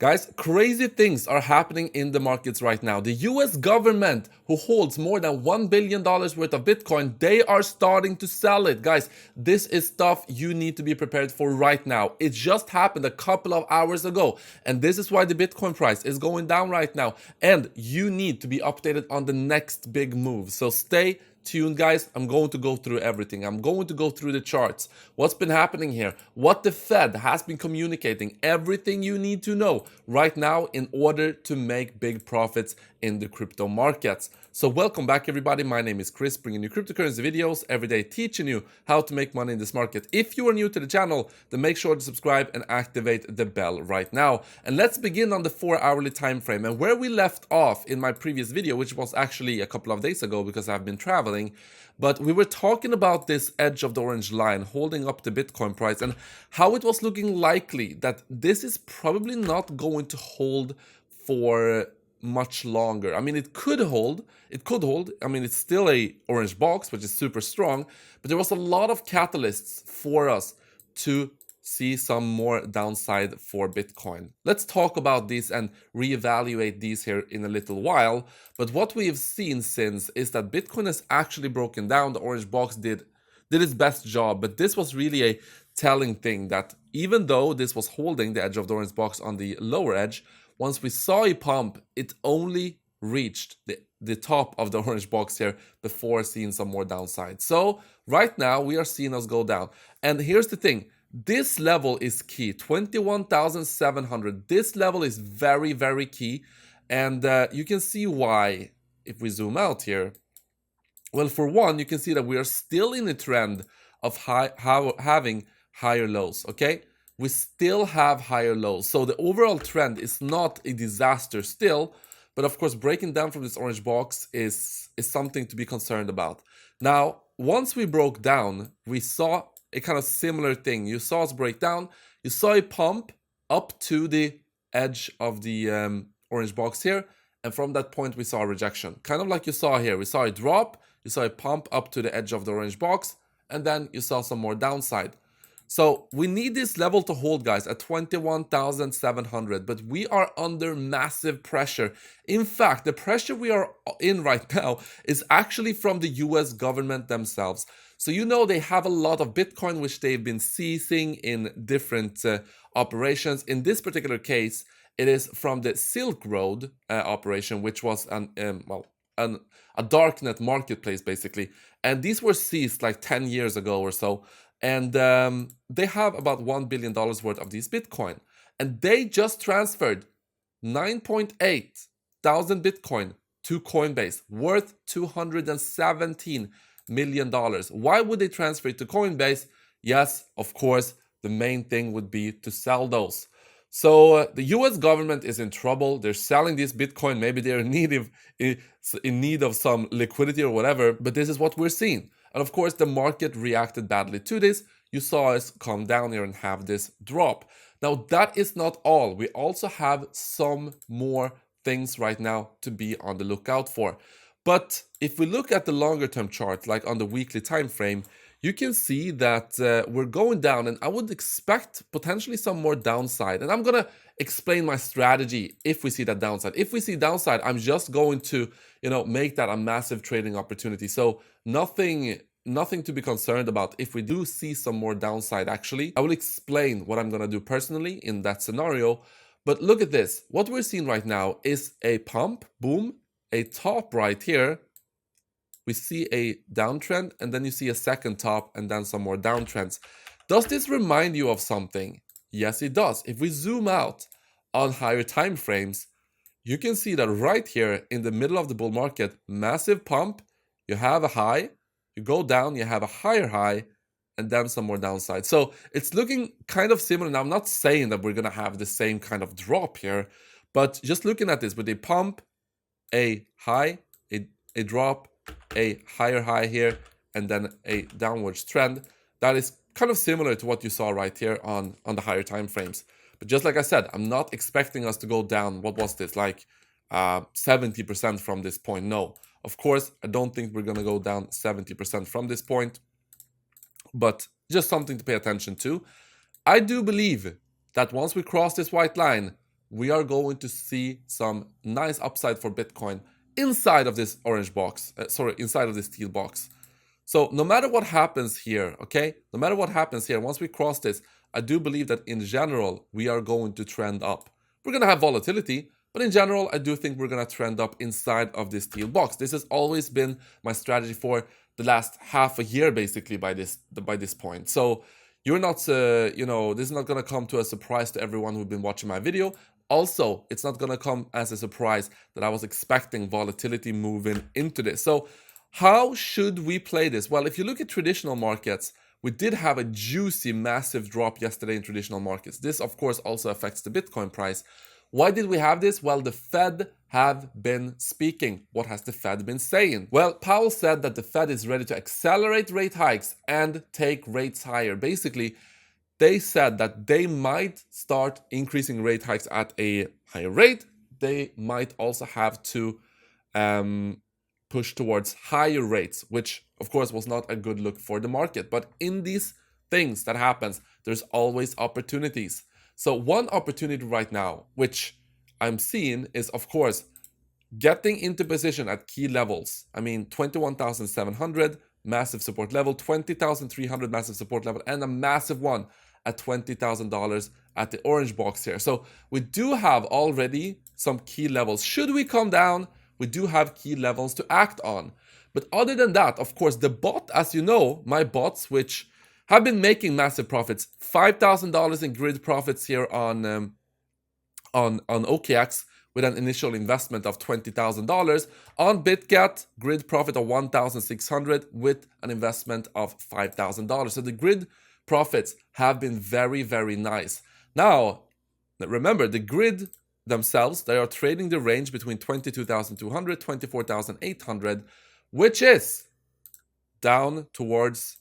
Guys, crazy things are happening in the markets right now. The US government, who holds more than $1 billion worth of Bitcoin, they are starting to sell it. Guys, this is stuff you need to be prepared for right now. It just happened a couple of hours ago, and this is why the Bitcoin price is going down right now. And you need to be updated on the next big move. So stay tuned, guys. I'm going to go through everything. I'm going to go through the charts, what's been happening here, what the Fed has been communicating, everything you need to know right now in order to make big profits in the crypto markets. So welcome back, everybody. My name is Chris, bringing you cryptocurrency videos every day, teaching you how to make money in this market. If you are new to the channel, then make sure to subscribe and activate the bell right now. And let's begin on the 4-hourly time frame. And where we left off in my previous video, which was actually a couple of days ago because I've been traveling, but we were talking about this edge of the orange line holding up the Bitcoin price and how it was looking likely that this is probably not going to hold for much longer. I mean, it could hold. I mean, it's still a orange box, which is super strong, but there was a lot of catalysts for us to see some more downside for Bitcoin. Let's talk about these and reevaluate these here in a little while. But what we have seen since is that Bitcoin has actually broken down. The orange box did its best job, but this was really a telling thing that even though this was holding the edge of the orange box on the lower edge, once we saw a pump, it only reached the top of the orange box here before seeing some more downside. So right now we are seeing us go down. And here's the thing. This level is key, 21,700. This level is very, very key. And you can see why if we zoom out here. Well, for one, you can see that we are still in a trend of having higher lows, okay? We still have higher lows. So the overall trend is not a disaster still, but of course, breaking down from this orange box is something to be concerned about. Now, once we broke down, we saw a kind of similar thing. You saw us break down, you saw a pump up to the edge of the orange box here, and from that point we saw a rejection. Kind of like you saw here, we saw a drop, you saw a pump up to the edge of the orange box, and then you saw some more downside. So we need this level to hold, guys, at 21,700, but we are under massive pressure. In fact, the pressure we are in right now is actually from the US government themselves. So you know they have a lot of Bitcoin, which they've been seizing in different operations. In this particular case, it is from the Silk Road operation, which was a darknet marketplace, basically. And these were seized like 10 years ago or so. And they have about $1 billion worth of these Bitcoin. And they just transferred 9.8 thousand Bitcoin to Coinbase, worth $217 million. Why would they transfer it to Coinbase? Yes, of course, the main thing would be to sell those. So the US government is in trouble. They're selling this Bitcoin. Maybe they're in need of some liquidity or whatever, but this is what we're seeing. And of course, the market reacted badly to this. You saw us come down here and have this drop. Now, that is not all. We also have some more things right now to be on the lookout for. But if we look at the longer term chart, like on the weekly time frame, you can see that we're going down, and I would expect potentially some more downside. And I'm going to explain my strategy if we see that downside. If we see downside, I'm just going to, make that a massive trading opportunity. So nothing to be concerned about if we do see some more downside. Actually, I will explain what I'm going to do personally in that scenario. But look at this. What we're seeing right now is a pump, boom, a top right here. We see a downtrend, and then you see a second top, and then some more downtrends. Does this remind you of something? Yes, it does. If we zoom out on higher time frames, you can see that right here in the middle of the bull market, massive pump, you have a high, you go down, you have a higher high, and then some more downside. So it's looking kind of similar. Now, I'm not saying that we're going to have the same kind of drop here, but just looking at this with a pump, a high, a drop, a higher high here, and then a downwards trend. That is kind of similar to what you saw right here on the higher time frames. But just like I said, I'm not expecting us to go down. What was this, like 70% from this point? No, of course, I don't think we're going to go down 70% from this point, but just something to pay attention to. I do believe that once we cross this white line, we are going to see some nice upside for Bitcoin inside of this orange box, inside of this teal box. So no matter what happens here, okay, no matter what happens here, once we cross this, I do believe that in general, we are going to trend up. We're going to have volatility, but in general, I do think we're going to trend up inside of this teal box. This has always been my strategy for the last half a year, basically, by this point. So you're not, this is not going to come to a surprise to everyone who's been watching my video. Also, it's not going to come as a surprise that I was expecting volatility moving into this. So how should we play this? Well, if you look at traditional markets, we did have a juicy, massive drop yesterday in traditional markets. This, of course, also affects the Bitcoin price. Why did we have this? Well, the Fed have been speaking. What has the Fed been saying? Well, Powell said that the Fed is ready to accelerate rate hikes and take rates higher. Basically, they said that they might start increasing rate hikes at a higher rate. They might also have to push towards higher rates, which of course was not a good look for the market. But in these things that happens, there's always opportunities. So one opportunity right now, which I'm seeing, is of course getting into position at key levels. I mean, 21,700 massive support level, 20,300 massive support level, and a massive one at $20,000 at the orange box here. So we do have already some key levels. Should we come down, we do have key levels to act on. But other than that, of course, the bot, as you know, my bots, which have been making massive profits, $5,000 in grid profits here on OKX with an initial investment of $20,000. On BitGet, grid profit of $1,600 with an investment of $5,000. So the grid profits have been very, very nice. Now, remember, the grid themselves, they are trading the range between 22,200, 24,800, which is down towards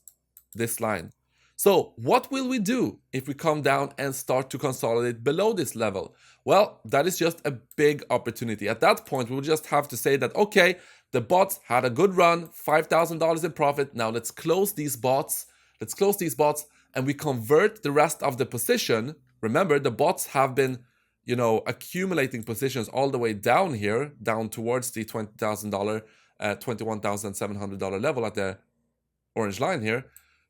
this line. So what will we do if we come down and start to consolidate below this level? Well, that is just a big opportunity. At that point, we'll just have to say that, okay, the bots had a good run, $5,000 in profit. Now let's close these bots. Let's close these bots and we convert the rest of the position. Remember, the bots have been, accumulating positions all the way down here, down towards the $20,000, $21,700 level at the orange line here.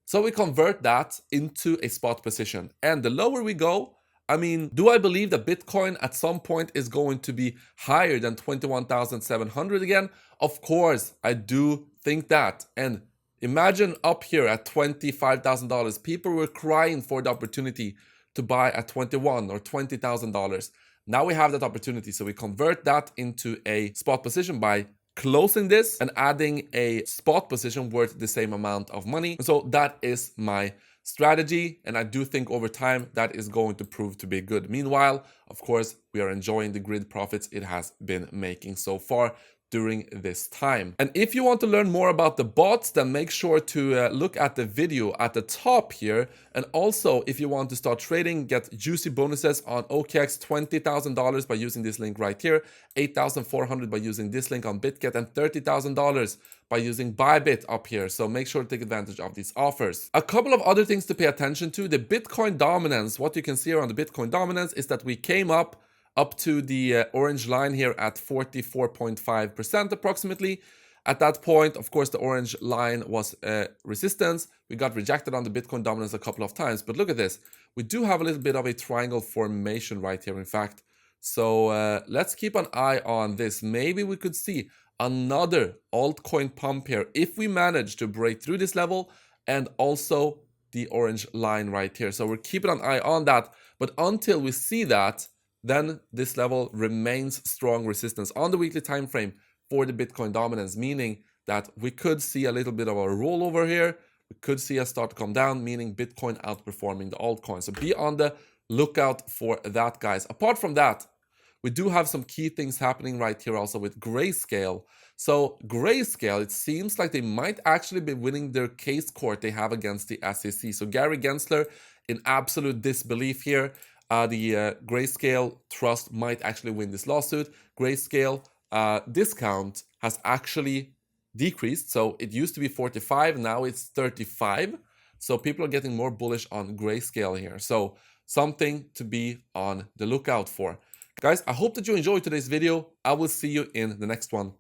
So we convert that into a spot position. And the lower we go, I mean, do I believe that Bitcoin at some point is going to be higher than 21,700 again? Of course, I do think that. And imagine up here at $25,000, people were crying for the opportunity to buy at $21,000 or $20,000. Now we have that opportunity. So we convert that into a spot position by closing this and adding a spot position worth the same amount of money. So that is my strategy, and I do think over time that is going to prove to be good. Meanwhile, of course, we are enjoying the grid profits it has been making so far during this time. And if you want to learn more about the bots, then make sure to look at the video at the top here. And also, if you want to start trading, get juicy bonuses on OKX, $20,000 by using this link right here, $8,400 by using this link on BitGet, and $30,000 by using Bybit up here. So make sure to take advantage of these offers. A couple of other things to pay attention to: the Bitcoin dominance. What you can see around the Bitcoin dominance is that we came up to the orange line here at 44.5% approximately. At that point, of course, the orange line was resistance. We got rejected on the Bitcoin dominance a couple of times, but look at this. We do have a little bit of a triangle formation right here, in fact. So let's keep an eye on this. Maybe we could see another altcoin pump here if we manage to break through this level and also the orange line right here. So we're keeping an eye on that. But until we see that, then this level remains strong resistance on the weekly time frame for the Bitcoin dominance, meaning that we could see a little bit of a rollover here. We could see us start to come down, meaning Bitcoin outperforming the altcoin. So be on the lookout for that, guys. Apart from that, we do have some key things happening right here also with Grayscale. So Grayscale, it seems like they might actually be winning their case court they have against the SEC. So Gary Gensler in absolute disbelief here. The Grayscale trust might actually win this lawsuit. Grayscale discount has actually decreased. So it used to be 45, now it's 35. So people are getting more bullish on Grayscale here. So something to be on the lookout for. Guys, I hope that you enjoyed today's video. I will see you in the next one.